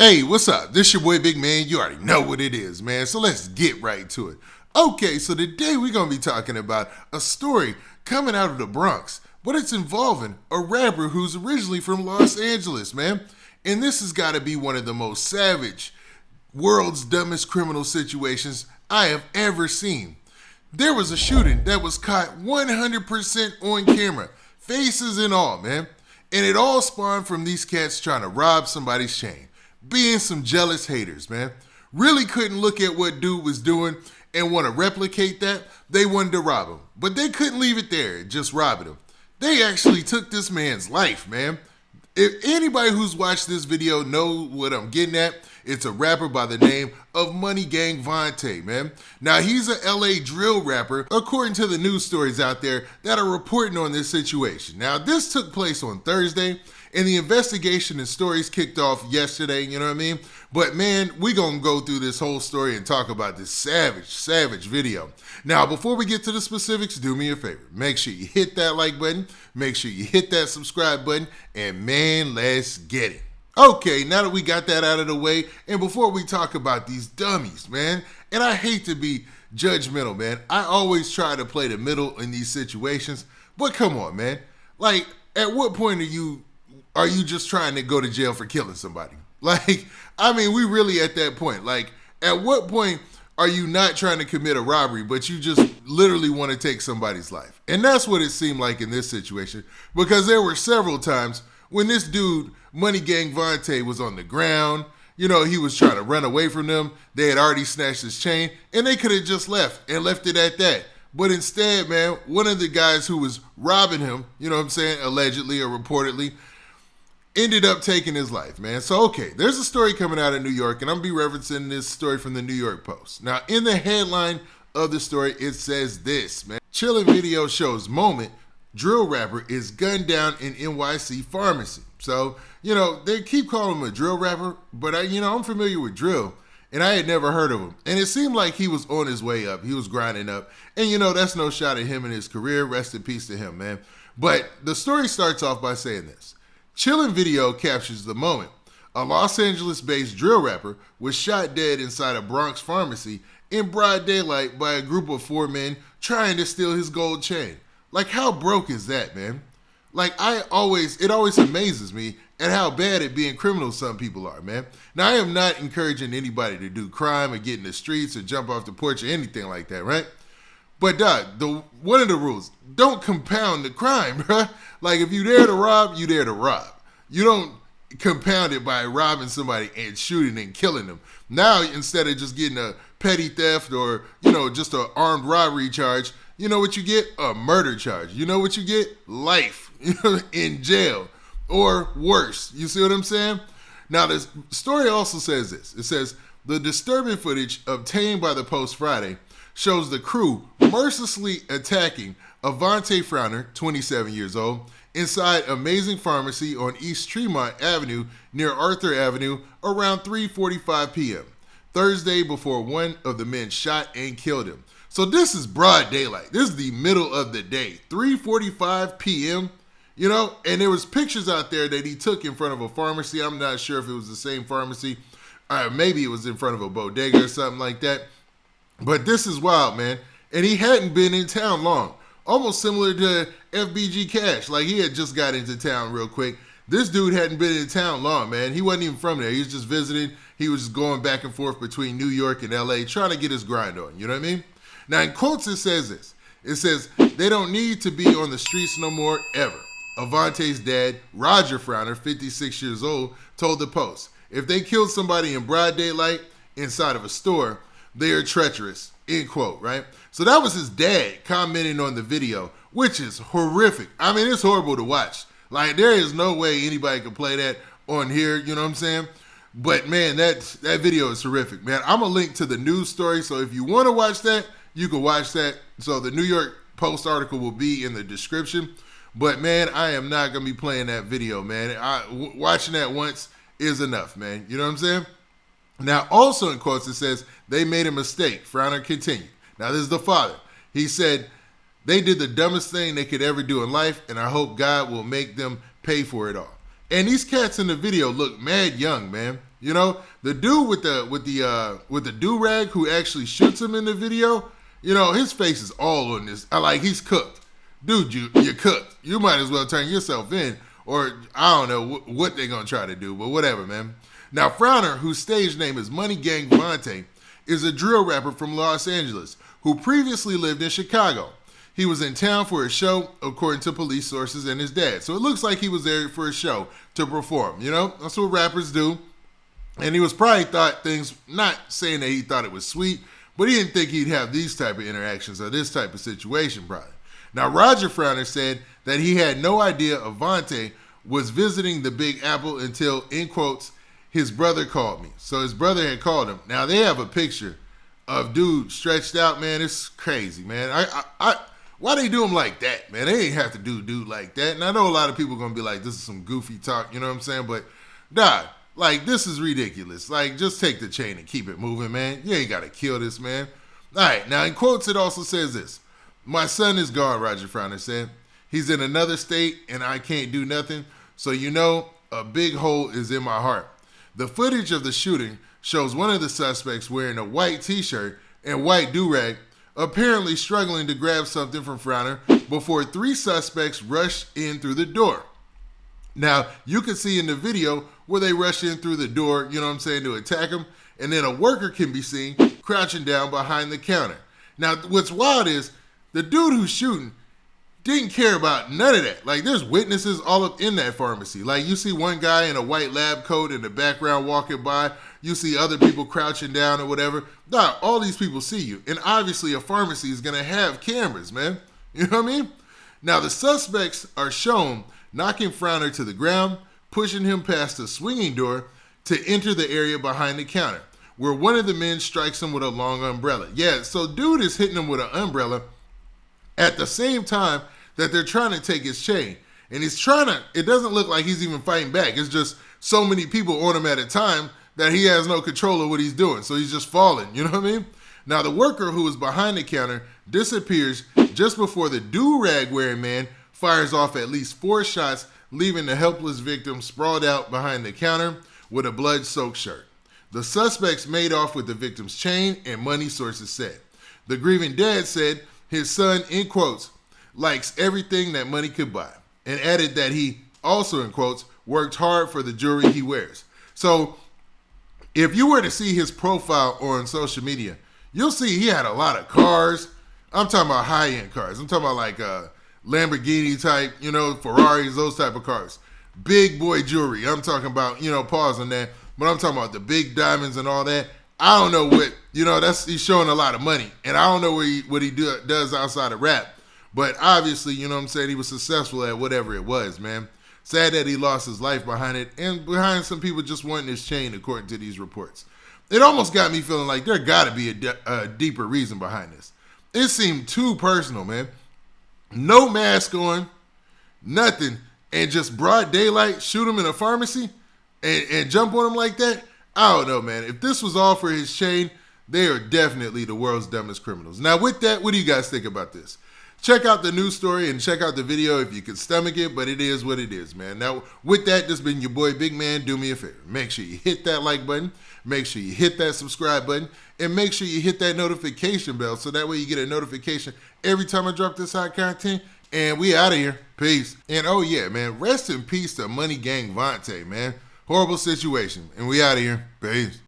Hey, what's up? This your boy Big Man. You already know what it is, man. So let's get right to it. Okay, so today we're going to be talking about a story coming out of the Bronx, but it's involving a rapper who's originally from Los Angeles, man. And this has got to be one of the most savage, world's dumbest criminal situations I have ever seen. There was a shooting that was caught 100% on camera, faces and all, man. And it all spawned from these cats trying to rob somebody's chain. Being some jealous haters, man. Really couldn't look at what dude was doing and want to replicate that. They wanted to rob him. But they couldn't leave it there, just robbing him. They actually took this man's life, man. If anybody who's watched this video know what I'm getting at, it's a rapper by the name of Money Gang Vontae, man. Now, he's a LA drill rapper, according to the news stories out there that are reporting on this situation. Now, this took place on Thursday, and the investigation and stories kicked off yesterday, you know what I mean? But man, we gonna go through this whole story and talk about this savage video. Now, before we get to the specifics, do me a favor. Make sure you hit that like button, make sure you hit that subscribe button, and man, let's get it. Okay, now that we got that out of the way, and before we talk about these dummies, man, and I hate to be judgmental, man. I always try to play the middle in these situations, but come on, man. Like, at what point are you just trying to go to jail for killing somebody? Like, I mean, we really at that point. Like, at what point are you not trying to commit a robbery, but you just literally want to take somebody's life? And that's what it seemed like in this situation, because there were several times when this dude, Money Gang Vontae, was on the ground. You know, he was trying to run away from them. They had already snatched his chain, and they could have just left it at that. But instead, man, one of the guys who was robbing him, you know what I'm saying, allegedly or reportedly, ended up taking his life, man. So, okay, there's a story coming out of New York, and I'm going to be referencing this story from the New York Post. Now, in the headline of the story, it says this, man. Chilling video shows moment, drill rapper is gunned down in NYC pharmacy. So, you know, they keep calling him a drill rapper, but I'm familiar with drill, and I had never heard of him. And it seemed like he was on his way up. He was grinding up. And, that's no shot at him and his career. Rest in peace to him, man. But the story starts off by saying this. Chillin' video captures the moment. A Los Angeles-based drill rapper was shot dead inside a Bronx pharmacy in broad daylight by a group of 4 men trying to steal his gold chain. Like, how broke is that, man? Like, it always amazes me at how bad at being criminals some people are, man. Now, I am not encouraging anybody to do crime or get in the streets or jump off the porch or anything like that, right? But, dog, one of the rules, don't compound the crime, bruh. Like, if you're there to rob, you're there to rob. You don't compound it by robbing somebody and shooting and killing them. Now, instead of just getting a petty theft or, just an armed robbery charge, you know what you get? A murder charge. You know what you get? Life in jail or worse. You see what I'm saying? Now, this story also says this. It says, the disturbing footage obtained by the Post Friday shows the crew mercilessly attacking Avanti Frowner, 27 years old, inside Amazing Pharmacy on East Tremont Avenue near Arthur Avenue around 3:45 p.m. Thursday before one of the men shot and killed him. So this is broad daylight. This is the middle of the day, 3:45 p.m., and there was pictures out there that he took in front of a pharmacy. I'm not sure if it was the same pharmacy. Maybe it was in front of a bodega or something like that. But this is wild, man. And he hadn't been in town long. Almost similar to FBG Cash. Like, he had just got into town real quick. This dude hadn't been in town long, man. He wasn't even from there. He was just visiting. He was just going back and forth between New York and LA, trying to get his grind on. You know what I mean? Now, in quotes, it says this. It says, they don't need to be on the streets no more, ever. Avante's dad, Roger Frowner, 56 years old, told the Post, if they killed somebody in broad daylight inside of a store, they are treacherous, end quote, right? So that was his dad commenting on the video, which is horrific. I mean, it's horrible to watch. Like, there is no way anybody could play that on here, you know what I'm saying? But, man, that video is horrific, man. I'm going to link to the news story, so if you want to watch that, you can watch that. So the New York Post article will be in the description. But, man, I am not going to be playing that video, man. Watching that once is enough, man. You know what I'm saying? Now, also in quotes, it says, they made a mistake. Frowner continued. Now, this is the father. He said, they did the dumbest thing they could ever do in life, and I hope God will make them pay for it all. And these cats in the video look mad young, man. You know, the dude with the do-rag who actually shoots him in the video, you know, his face is all on this. He's cooked. Dude, you're cooked. You might as well turn yourself in, or I don't know what they're going to try to do, but whatever, man. Now, Frowner, whose stage name is Money Gang Vontae, is a drill rapper from Los Angeles who previously lived in Chicago. He was in town for a show, according to police sources and his dad. So it looks like he was there for a show to perform. You know, that's what rappers do. And he was probably thought things, not saying that he thought it was sweet, but he didn't think he'd have these type of interactions or this type of situation probably. Now, Roger Frowner said that he had no idea Avanti was visiting the Big Apple until, in quotes, his brother called me. So his brother had called him. Now, they have a picture of dude stretched out, man. It's crazy, man. Why they do him like that, man? They ain't have to do dude like that. And I know a lot of people are going to be like, this is some goofy talk, you know what I'm saying? But, nah. Like, this is ridiculous. Like, just take the chain and keep it moving, man. You ain't got to kill this, man. All right, now in quotes, it also says this. My son is gone, Roger Frowner said. He's in another state, and I can't do nothing. So, you know, a big hole is in my heart. The footage of the shooting shows one of the suspects wearing a white t-shirt and white do-rag, apparently struggling to grab something from Frowner before 3 suspects rushed in through the door. Now, you can see in the video where they rush in through the door, you know what I'm saying, to attack him. And then a worker can be seen crouching down behind the counter. Now, what's wild is the dude who's shooting didn't care about none of that. Like, there's witnesses all up in that pharmacy. Like, you see one guy in a white lab coat in the background walking by. You see other people crouching down or whatever. Nah, all these people see you. And obviously a pharmacy is going to have cameras, man. You know what I mean? Now, the suspects are shown knocking Frowner to the ground, pushing him past the swinging door to enter the area behind the counter, where one of the men strikes him with a long umbrella. Yeah, so dude is hitting him with an umbrella at the same time that they're trying to take his chain. And he's trying to, it doesn't look like he's even fighting back. It's just so many people on him at a time that he has no control of what he's doing. So he's just falling, you know what I mean? Now, the worker who was behind the counter disappears just before the do-rag wearing man fires off at least 4 shots, leaving the helpless victim sprawled out behind the counter with a blood-soaked shirt. The suspects made off with the victim's chain and money, sources said. The grieving dad said his son, in quotes, likes everything that money could buy, and added that he also, in quotes, worked hard for the jewelry he wears. So if you were to see his profile on social media, you'll see he had a lot of cars. I'm talking about high-end cars. I'm talking about like Lamborghini type, you know, Ferraris, those type of cars. Big boy jewelry. I'm talking about, you know, pause on that. But I'm talking about the big diamonds and all that. I don't know what, you know, he's showing a lot of money. And I don't know what he does outside of rap. But obviously, you know what I'm saying, he was successful at whatever it was, man. Sad that he lost his life behind it and behind some people just wanting his chain, according to these reports. It almost got me feeling like there got to be a deeper reason behind this. It seemed too personal, man. No mask on, nothing, and just broad daylight, shoot him in a pharmacy and jump on him like that? I don't know, man. If this was all for his chain, they are definitely the world's dumbest criminals. Now, with that, what do you guys think about this? Check out the news story and check out the video if you can stomach it, but it is what it is, man. Now, with that, this has been your boy, Big Man. Do me a favor. Make sure you hit that like button. Make sure you hit that subscribe button. And make sure you hit that notification bell so that way you get a notification every time I drop this hot content. And we out of here. Peace. And oh yeah, man, rest in peace to Money Gang Vontae, man. Horrible situation. And we out of here. Peace.